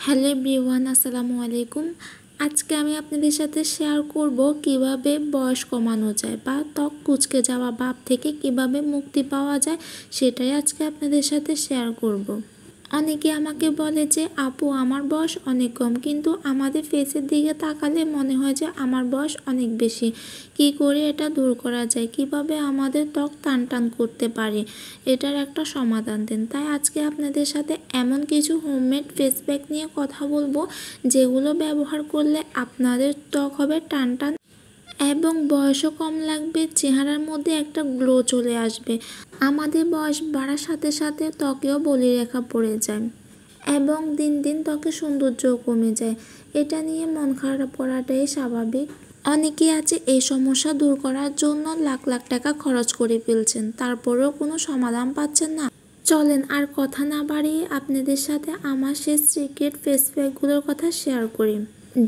Hello everyone, আসসালামু আলাইকুম। আজকে আমি আপনাদের সাথে শেয়ার করব কিভাবে বয়স কমানো যায় বা ত্বক কুঁচকে যাওয়া ভাব থেকে কিভাবে মুক্তি পাওয়া যায়, সেটাই আজকে আপনাদের সাথে শেয়ার করব। অনেকে আমাকে বলে যে আপু আমার বয়স অনেক কম, কিন্তু আমাদের ফেসের দিকে তাকালে মনে হয় যে আমার বয়স অনেক বেশি। কি করে এটা দূর করা যায়, কিভাবে আমাদের ত্বক টান টান করতে পারি, এটার একটা সমাধান দেন। তাই আজকে আপনাদের সাথে এমন কিছু হোমমেড ফেস প্যাক নিয়ে কথা বলবো যেগুলো ব্যবহার করলে আপনাদের ত্বক হবে টান টান এবং বয়সও কম লাগবে, চেহারার মধ্যে একটা গ্লো চলে আসবে। আমাদের বয়স বাড়ার সাথে সাথে ত্বকেও বলিরেখা পড়ে যায় এবং দিন দিন ত্বকের সৌন্দর্যও কমে যায়। এটা নিয়ে মন খারাপ করাটাই স্বাভাবিক। অনেকেই আছে এই সমস্যা দূর করার জন্য লাখ লাখ টাকা খরচ করে ফেলছেন, তারপরেও কোনো সমাধান পাচ্ছেন না। চলেন আর কথা না বাড়িয়ে আপনাদের সাথে আমার সেই সিক্রেট ফেস প্যাকগুলোর কথা শেয়ার করি,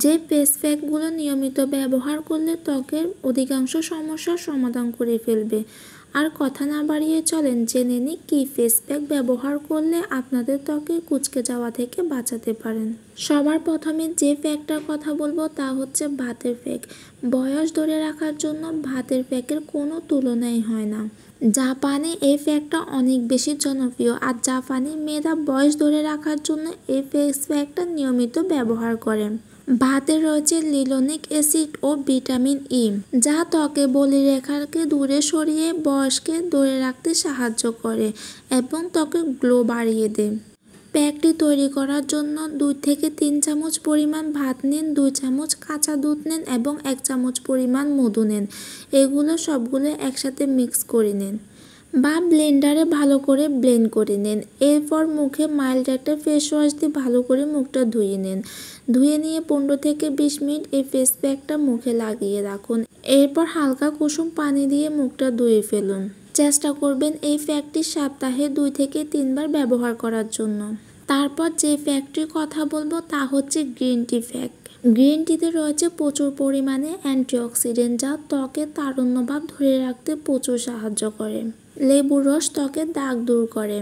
যে ফেস প্যাকগুলো নিয়মিত ব্যবহার করলে ত্বকের অধিকাংশ সমস্যার সমাধান করে ফেলবে। আর কথা না বাড়িয়ে চলেন জেনে নিই কী ফেস প্যাক ব্যবহার করলে আপনাদের ত্বকে কুঁচকে যাওয়া থেকে বাঁচাতে পারেন। সবার প্রথমে যে প্যাকটার কথা বলবো তা হচ্ছে ভাতের প্যাক। বয়স ধরে রাখার জন্য ভাতের প্যাকের কোনো তুলনাই হয় না। জাপানে এই প্যাকটা অনেক বেশি জনপ্রিয়, আর জাপানি মেয়েরা বয়স ধরে রাখার জন্য এই ফেস প্যাকটা নিয়মিত ব্যবহার করেন। ভাতে রয়েছে লিনোলিক অ্যাসিড ও ভিটামিন ই, যা ত্বকে বলিরেখাকে দূরে সরিয়ে বয়সকে ধরে রাখতে সাহায্য করে এবং ত্বকের গ্লো বাড়িয়ে দেয়। প্যাকটি তৈরি করার জন্য 2 থেকে 3 চামচ পরিমাণ ভাত নিন, 2 চামচ কাঁচা দুধ নিন এবং 1 চামচ পরিমাণ মধু নিন। এগুলো সবগুলো একসাথে মিক্স করে নিন বা ব্লেন্ডারে ভালো করে ব্লেন্ড করে নিন। এরপর মুখে মাইল্ড একটা ফেস ওয়াশ দিয়ে ভালো করে মুখটা ধুয়ে নিন। ধুয়ে নিয়ে 15 থেকে 20 মিনিট এই ফেস প্যাকটা মুখে লাগিয়ে রাখুন। এরপর হালকা কুসুম পানি দিয়ে মুখটা ধুয়ে ফেলুন। চেষ্টা করবেন এই প্যাকটি সপ্তাহে 2 থেকে 3 বার ব্যবহার করার জন্য। তারপর যে প্যাকটির কথা বলবো তা হচ্ছে গ্রিন টি প্যাক। গ্রিন টিতে রয়েছে প্রচুর পরিমাণে অ্যান্টিঅক্সিডেন্ট, যা ত্বকের তারুণ্য ভাব ধরে রাখতে প্রচুর সাহায্য করে। লেবুর রস ত্বকের দাগ দূর করে।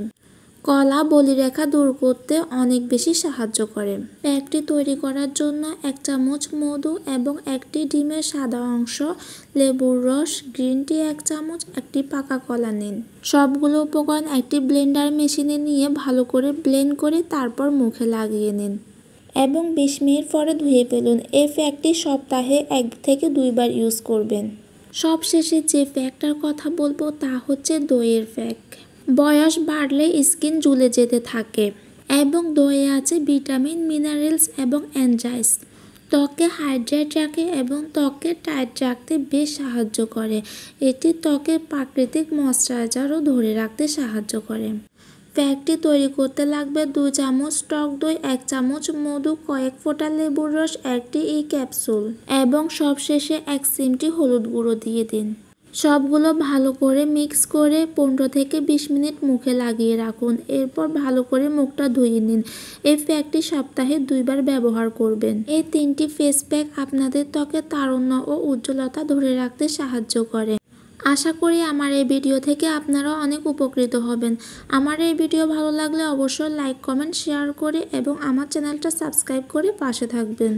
কলা বলিরেখা দূর করতে অনেক বেশি সাহায্য করে। প্যাকটি তৈরি করার জন্য 1 চামচ মধু এবং 1টি ডিমের সাদা অংশ, লেবুর রস, গ্রিন টি 1 চামচ, 1টি পাকা কলা নিন। সবগুলো উপকরণ একটি ব্লেন্ডার মেশিনে নিয়ে ভালো করে ব্লেন্ড করে তারপর মুখে লাগিয়ে নিন এবং 20 মিনিট পরে ধুয়ে ফেলুন। এই প্যাকটি সপ্তাহে 1 থেকে 2 বার ইউজ করবেন। সবশেষে যে প্যাকটার কথা বলবো তা হচ্ছে দইয়ের প্যাক। বয়স বাড়লে স্কিন ঝুলে যেতে থাকে এবং দইয়ে আছে ভিটামিন, মিনারেলস এবং এনজাইমস। ত্বককে হাইড্রেট রাখে এবং ত্বককে টাইট রাখতে বেশ সাহায্য করে। এটি ত্বকের প্রাকৃতিক ময়েশ্চারাইজারও ধরে রাখতে সাহায্য করে। প্যাকটি তৈরি করতে লাগবে 2 চামচ টক দই, 1 চামচ মধু, কয়েক ফোঁটা লেবুর রস, 1টি ক্যাপসুল এবং সবশেষে 1 চিমটি হলুদ গুঁড়ো দিয়ে দিন। সবগুলো ভালো করে মিক্স করে 15 থেকে 20 মিনিট মুখে লাগিয়ে রাখুন। এরপর ভালো করে মুখটা ধুয়ে নিন। এই প্যাকটি সপ্তাহে 2 বার ব্যবহার করবেন। এই 3টি ফেস প্যাক আপনাদের ত্বকের তারুণ্য ও উজ্জ্বলতা ধরে রাখতে সাহায্য করে। আশা করি আমার এই ভিডিও থেকে আপনারা অনেক উপকৃত হবেন। আমার এই ভিডিও ভালো লাগলে অবশ্যই লাইক, কমেন্ট, শেয়ার করে এবং আমার চ্যানেলটা সাবস্ক্রাইব করে পাশে থাকবেন।